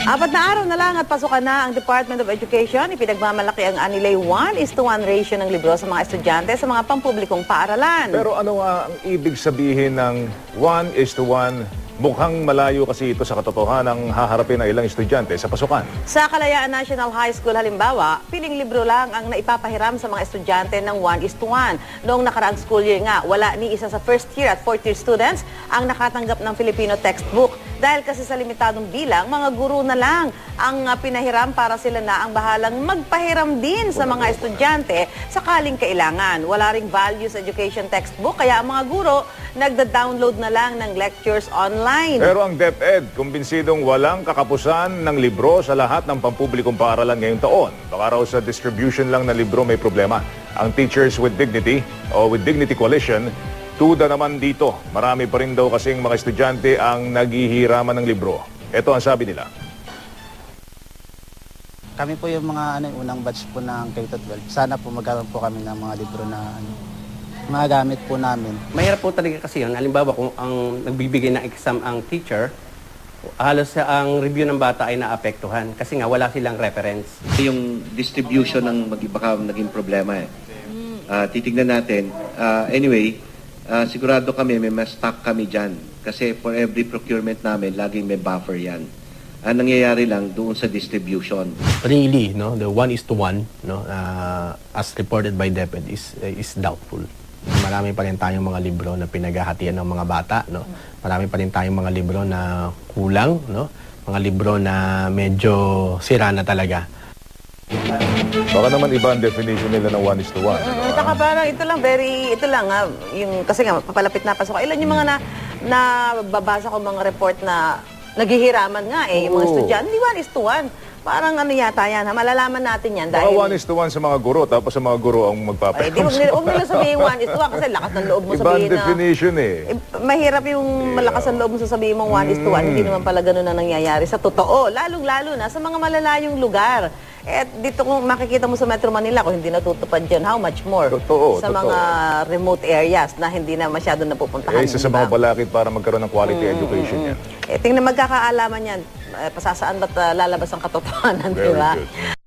4 na araw na lang at pasukan na ang Department of Education. Ipinagmamalaki ang anilay 1:1 ratio ng libro sa mga estudyante sa mga pampublikong paaralan. Pero ano nga ang ibig sabihin ng 1:1? Mukhang malayo kasi ito sa katotohanang haharapin ng ilang estudyante sa pasukan. Sa Kalayaan National High School halimbawa, piling libro lang ang naipapahiram sa mga estudyante ng 1:1. Noong nakaraang school year nga, wala ni isa sa first year at fourth year students ang nakatanggap ng Filipino textbook. Dahil kasi sa limitadong bilang, mga guro na lang ang pinahiram para sila na ang bahalang magpahiram din sa mga estudyante sakaling kailangan. Wala ring values education textbook, kaya ang mga guro nagda-download na lang ng lectures online. Pero ang DepEd, kumbinsidong walang kakapusan ng libro sa lahat ng pampublikong paaralan ngayong taon. Baka raw sa distribution lang ng libro may problema. Ang Teachers with Dignity o with Dignity Coalition, tuda naman dito. Marami pa rin daw kasing mga estudyante ang naghihiraman ng libro. Ito ang sabi nila. Kami po yung mga unang batch po ng K-12. Sana po magkaroon po kami ng mga libro na mga gamit po namin. Mahirap po talaga kasi yun. Halimbawa, kung ang nagbibigay ng exam ang teacher, halos ang review ng bata ay naapektuhan kasi nga wala silang reference. Yung distribution ng baka naging problema eh. Titignan natin. Anyway, sigurado kami may mas stock kami dyan. Kasi for every procurement namin, laging may buffer yan. Ang nangyayari lang doon sa distribution. Really, no, the 1:1, no, as reported by DepEd is doubtful. Marami pa rin tayong mga libro na pinaghahatian ng mga bata, no. Marami pa rin tayong mga libro na kulang, no. Mga libro na medyo sira na talaga. Baka naman iba ang definition nila ng 1:1. Saka parang ito lang yung kasi nga papalapit na pasukan. Ilan yung mga nababasa ko mga report na naghihiraman nga yung mga estudyante. Hindi 1:1. Parang ano yata yan, malalaman natin yan. Baka Dahil 1:1 sa mga guro, tapos sa mga guro ang Ay, di, magpapahiram. huwag nila sabihin 1:1 kasi lakas ng loob mo Ibang sabihin na... definition eh. Mahirap yung malakas ang loob mo sasabihin mong 1:1. Hindi naman pala ganun na nangyayari sa totoo. Lalong-lalo na sa mga malalayong lugar. Dito kung makikita mo sa Metro Manila, kung hindi natutupad dyan, how much more sa mga remote areas na hindi na masyado napupuntahan. Isa sa mga balakid para magkaroon ng quality education yan. Tingnan magkakaalaman yan. Pasasaan ba't lalabas ang katotohanan, di Very ba? good.